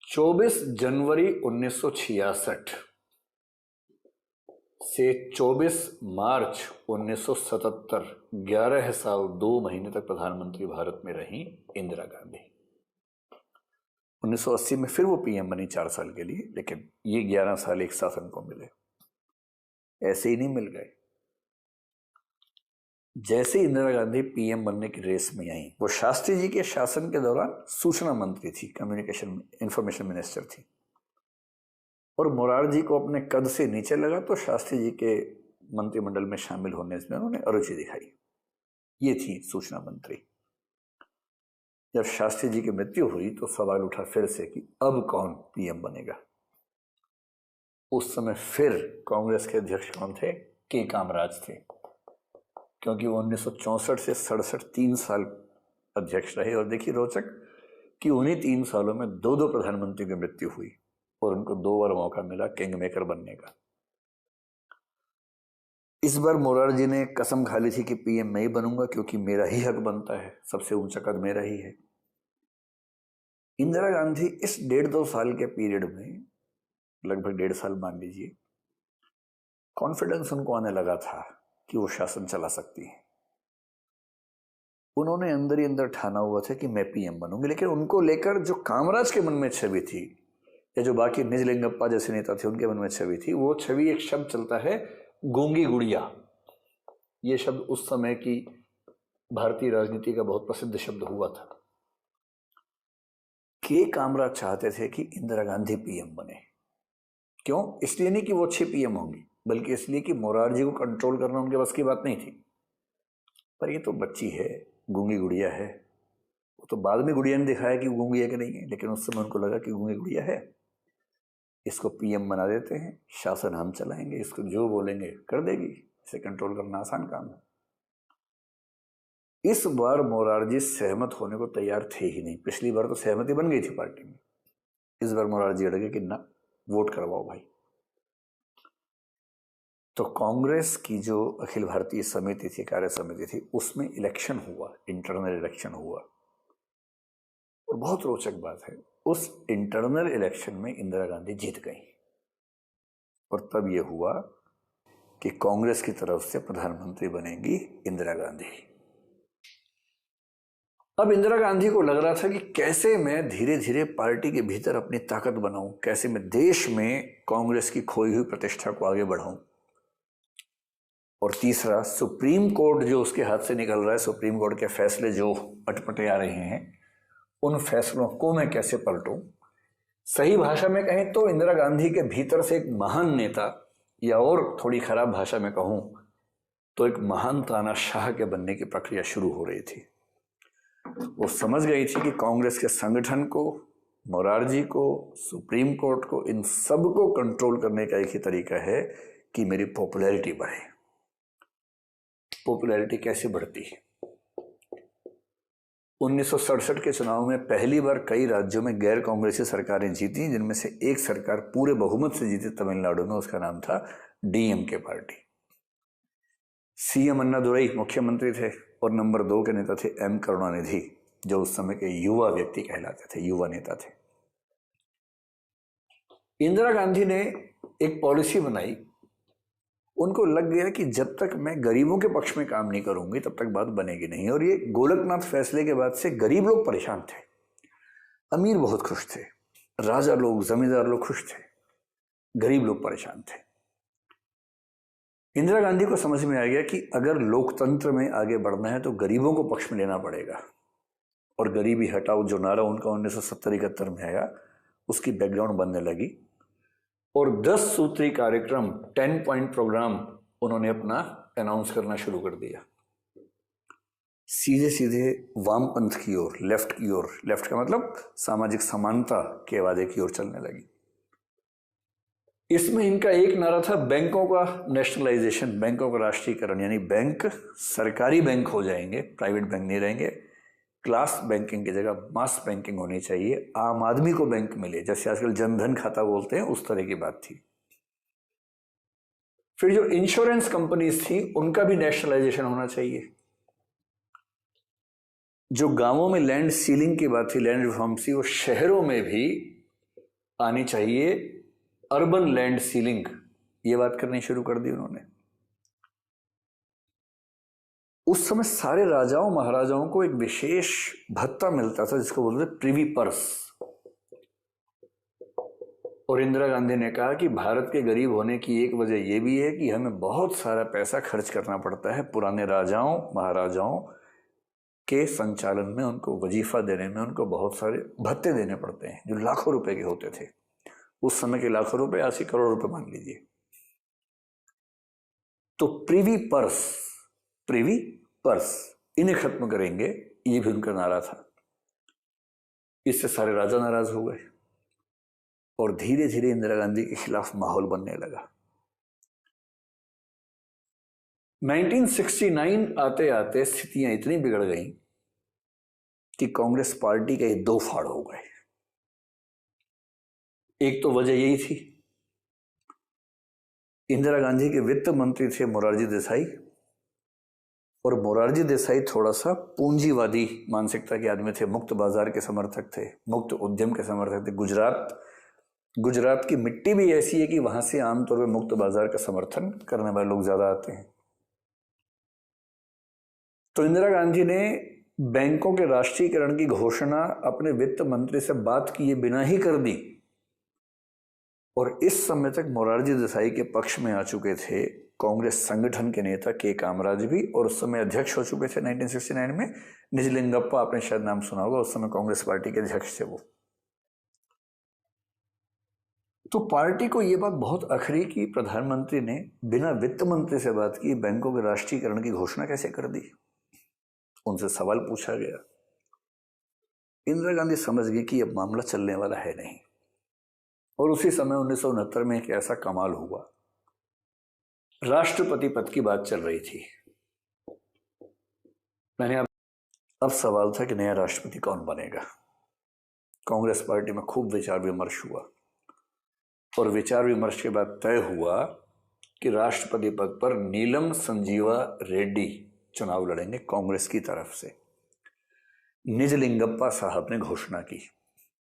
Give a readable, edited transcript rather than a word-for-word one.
24 जनवरी 1966 से 24 मार्च 1977 11 साल 2 महीने तक प्रधानमंत्री भारत में रही इंदिरा गांधी। 1980 में फिर वो पीएम बनी 4 साल के लिए, लेकिन ये 11 साल एक शासन को मिले, ऐसे ही नहीं मिल गए। जैसे इंदिरा गांधी पीएम बनने की रेस में आई, वो शास्त्री जी के शासन के दौरान सूचना मंत्री थी, कम्युनिकेशन इंफॉर्मेशन मिनिस्टर थी, और मोरारजी को अपने कद से नीचे लगा तो शास्त्री जी के मंत्रिमंडल में शामिल होने में उन्होंने अरुचि दिखाई। ये थी सूचना मंत्री। जब शास्त्री जी की मृत्यु हुई तो सवाल उठा फिर से कि अब कौन पीएम बनेगा। उस समय फिर कांग्रेस के अध्यक्ष कौन थे? के कामराज थे, क्योंकि वो 1964 से 67 3 साल अध्यक्ष रहे। और देखिए रोचक कि उन्हीं 3 सालों में 2 प्रधानमंत्री की मृत्यु हुई और उनको 2 बार मौका मिला किंग मेकर बनने का। इस बार मोरारजी ने कसम खा ली थी कि पीएम मैं ही बनूंगा, क्योंकि मेरा ही हक बनता है, सबसे ऊंचा कद मेरा ही है। इंदिरा गांधी इस 1.5-2 साल के पीरियड में, लगभग 1.5 साल मान लीजिए, कॉन्फिडेंस उनको आने लगा था कि वो शासन चला सकती है। उन्होंने अंदर ही अंदर ठाना हुआ था कि मैं पीएम बनूंगी, लेकिन उनको लेकर जो कामराज के मन में छवि थी, या जो बाकी निजलिंगप्पा जैसे नेता थे उनके मन में छवि थी, वो छवि, एक शब्द चलता है गूंगी गुड़िया। ये शब्द उस समय की भारतीय राजनीति का बहुत प्रसिद्ध शब्द हुआ था। के कामराज चाहते थे कि इंदिरा गांधी पीएम बने। क्यों? इसलिए नहीं कि वो अच्छे पीएम होंगी, बल्कि इसलिए कि मोरारजी को कंट्रोल करना उनके बस की बात नहीं थी। पर ये तो बच्ची है, गूंगी गुड़िया है। वो तो बाद में गुड़िया ने दिखाया कि गूंगी है कि नहीं है, लेकिन उस समय उनको लगा कि गूंगी गुड़िया है, इसको पीएम बना देते हैं, शासन हम चलाएंगे, इसको जो बोलेंगे कर देगी, इसे कंट्रोल करना आसान काम है। इस बार मोरारजी सहमत होने को तैयार थे ही नहीं। पिछली बार तो सहमति बन गई थी पार्टी में, इस बार मोरारजी अड़ गए कि ना, वोट करवाओ भाई। तो कांग्रेस की जो अखिल भारतीय समिति थी, कार्य समिति थी, उसमें इलेक्शन हुआ, इंटरनल इलेक्शन हुआ। और बहुत रोचक बात है, उस इंटरनल इलेक्शन में इंदिरा गांधी जीत गई, और तब यह हुआ कि कांग्रेस की तरफ से प्रधानमंत्री बनेंगी इंदिरा गांधी। अब इंदिरा गांधी को लग रहा था कि कैसे मैं धीरे धीरे पार्टी के भीतर अपनी ताकत बनाऊं, कैसे मैं देश में कांग्रेस की खोई हुई प्रतिष्ठा को आगे बढ़ाऊं। और तीसरा, सुप्रीम कोर्ट जो उसके हाथ से निकल रहा है, सुप्रीम कोर्ट के फैसले जो अटपटे आ रहे हैं, उन फैसलों को मैं कैसे पलटूं। सही भाषा में कहें तो इंदिरा गांधी के भीतर से एक महान नेता, या और थोड़ी खराब भाषा में कहूं तो एक महान तानाशाह के बनने की प्रक्रिया शुरू हो रही थी। वो समझ गई थी कि कांग्रेस के संगठन को, मोरारजी को, सुप्रीम कोर्ट को, इन सब को कंट्रोल करने का एक ही तरीका है कि मेरी पॉपुलैरिटी बढ़े। पॉपुलैरिटी कैसे बढ़ती है? 1967 के चुनाव में पहली बार कई राज्यों में गैर कांग्रेसी सरकारें जीती, जिनमें से एक सरकार पूरे बहुमत से जीती तमिलनाडु में, उसका नाम था डीएमके पार्टी। सीएम अन्नादुरई मुख्यमंत्री थे, और नंबर 2 के नेता थे एम करुणानिधि, जो उस समय के युवा व्यक्ति कहलाते थे, युवा नेता थे। इंदिरा गांधी ने एक पॉलिसी बनाई। उनको लग गया कि जब तक मैं गरीबों के पक्ष में काम नहीं करूंगी तब तक बात बनेगी नहीं। और ये गोलकनाथ फैसले के बाद से गरीब लोग परेशान थे, अमीर बहुत खुश थे, राजा लोग, जमींदार लोग खुश थे, गरीब लोग परेशान थे। इंदिरा गांधी को समझ में आ गया कि अगर लोकतंत्र में आगे बढ़ना है तो गरीबों को पक्ष में लेना पड़ेगा। और गरीबी हटाओ जो नारा उनका 1970-71 में आया, उसकी बैकग्राउंड बनने लगी। और 10 सूत्री कार्यक्रम, 10 पॉइंट प्रोग्राम उन्होंने अपना अनाउंस करना शुरू कर दिया। सीधे सीधे वामपंथ की ओर, लेफ्ट की ओर, लेफ्ट का मतलब सामाजिक समानता के वादे की ओर चलने लगी। इसमें इनका एक नारा था बैंकों का नेशनलाइजेशन, बैंकों का राष्ट्रीयकरण, यानी बैंक सरकारी बैंक हो जाएंगे, प्राइवेट बैंक नहीं रहेंगे। क्लास बैंकिंग की जगह मास बैंकिंग होनी चाहिए, आम आदमी को बैंक मिले, जैसे आजकल जनधन खाता बोलते हैं, उस तरह की बात थी। फिर जो इंश्योरेंस कंपनीज थी उनका भी नेशनलाइजेशन होना चाहिए। जो गांवों में लैंड सीलिंग की बात थी, लैंड रिफॉर्म थी, वो शहरों में भी आनी चाहिए अर्बन लैंड सीलिंग, ये बात करनी शुरू कर दी उन्होंने। उस समय सारे राजाओं महाराजाओं को एक विशेष भत्ता मिलता था जिसको बोलते थे प्रिवी पर्स। और इंदिरा गांधी ने कहा कि भारत के गरीब होने की एक वजह यह भी है कि हमें बहुत सारा पैसा खर्च करना पड़ता है पुराने राजाओं महाराजाओं के संचालन में, उनको वजीफा देने में, उनको बहुत सारे भत्ते देने पड़ते हैं जो लाखों रुपए के होते थे। उस समय के लाखों रुपए 80 करोड़ रुपए मान लीजिए। तो प्रिवी पर्स इन्हें खत्म करेंगे, ये भी उनका नारा था। इससे सारे राजा नाराज हो गए और धीरे धीरे इंदिरा गांधी के खिलाफ माहौल बनने लगा। 1969 आते आते स्थितियां इतनी बिगड़ गईं कि कांग्रेस पार्टी के दो फाड़ हो गए। एक तो वजह यही थी, इंदिरा गांधी के वित्त मंत्री थे मोरारजी देसाई, और मोरारजी देसाई थोड़ा सा पूंजीवादी मानसिकता के आदमी थे, मुक्त बाजार के समर्थक थे, मुक्त उद्यम के समर्थक थे। गुजरात की मिट्टी भी ऐसी है कि वहां से आमतौर पर मुक्त बाजार का समर्थन करने वाले लोग ज्यादा आते हैं। तो इंदिरा गांधी ने बैंकों के राष्ट्रीयकरण की घोषणा अपने वित्त मंत्री से बात किए बिना ही कर दी, और इस समय तक मोरारजी देसाई के पक्ष में आ चुके थे कांग्रेस संगठन के नेता के कामराज भी, और उस समय अध्यक्ष हो चुके थे 1969 में निजलिंगप्पा, आपने शायद नाम सुना होगा, उस समय कांग्रेस पार्टी के अध्यक्ष थे वो। तो पार्टी को यह बात बहुत अखरी कि प्रधानमंत्री ने बिना वित्त मंत्री से बात की बैंकों के राष्ट्रीयकरण की घोषणा कैसे कर दी। उनसे सवाल पूछा गया। इंदिरा गांधी समझ गई कि अब मामला चलने वाला है नहीं, और उसी समय 1969 में एक ऐसा कमाल हुआ, राष्ट्रपति पद की बात चल रही थी। अब सवाल था कि नया राष्ट्रपति कौन बनेगा। कांग्रेस पार्टी में खूब विचार विमर्श हुआ, और विचार विमर्श के बाद तय हुआ कि राष्ट्रपति पद पर नीलम संजीवा रेड्डी चुनाव लड़ेंगे कांग्रेस की तरफ से। निजलिंगप्पा साहब ने घोषणा की।